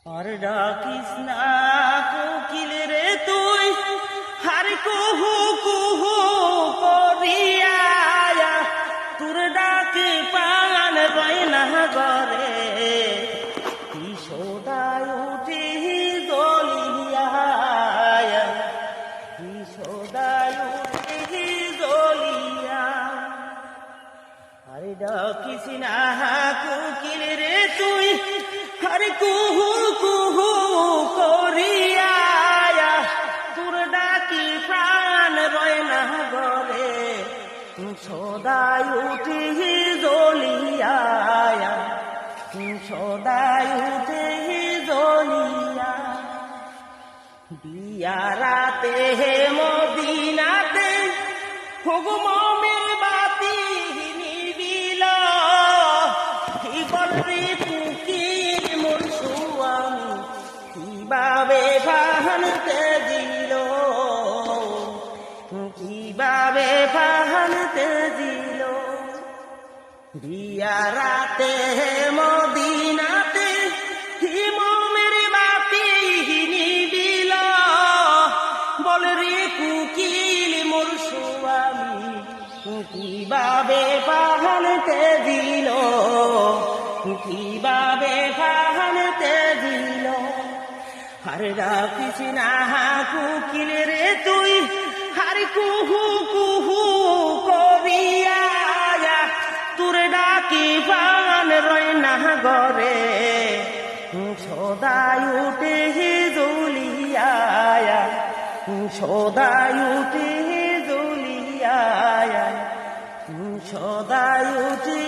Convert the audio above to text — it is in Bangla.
আর ডাকিস না কোকিল রে তুই, আর কুহু কুহু করিয়া তোর ডাকে পান রয় না গরে। কিশোদায় উঠি জ্বলিয়া, কিশোদায় উঠি জ্বলিয়া। আরে ডাকিস না কোকিল রে তুই, আর কুহু কুহু করিয়া তোর ডাকি প্রাণ রয় না গরে। সদাই উঠি জ্বলিয়া, সদাই উঠি জ্বলিয়া। বিয়া রাতে মদিনাতে হুকুমের বাতি নিবিল, বলবি পুকির মোর স্বামী কিভাবে ভানতে দিল, কিভাবে ভানতে দিল। বিয়া রাতে মদিনাতে হিমের বাতি নিবিল, বল রে কুকিল মোর স্বামী কিভাবে ভানতে দিল, কিভাবে ভানতে দিল। আর ডাকিস না কোকিল রে তুই, আর কুহু কুহু করিয়া তোর ডাকি প্রাণ রয় না গরে। সদাই উঠে জ্বলিয়া, সদাই উঠে জ্বলিয়া, সদাই উঠে